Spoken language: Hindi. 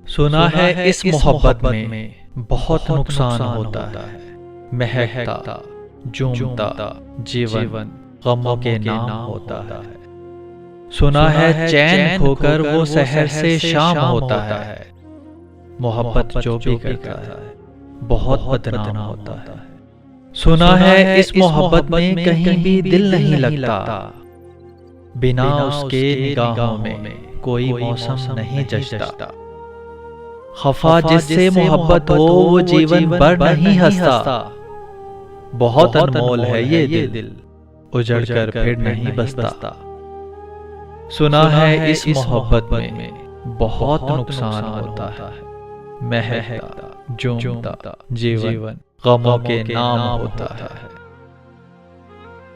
सुना है इस मोहब्बत में बहुत नुकसान होता है, महकता झूमता जीवन गमों के नाम होता है। सुना है चैन खोकर वो सहर से शाम होता है, मोहब्बत जो भी करता है बहुत बदनाम होता है। सुना है इस मोहब्बत में कहीं भी दिल नहीं लगता, बिना उसके निगाहों में कोई मौसम नहीं जचता। खफा जिससे मोहब्बत हो वो जीवन भर नहीं हंसता, बहुत अनमोल है ये दिल उजड़ कर फिर नहीं बसता। सुना है इस मोहब्बत में बहुत नुकसान होता है, महकता झूमता जीवन गमों के नाम होता है।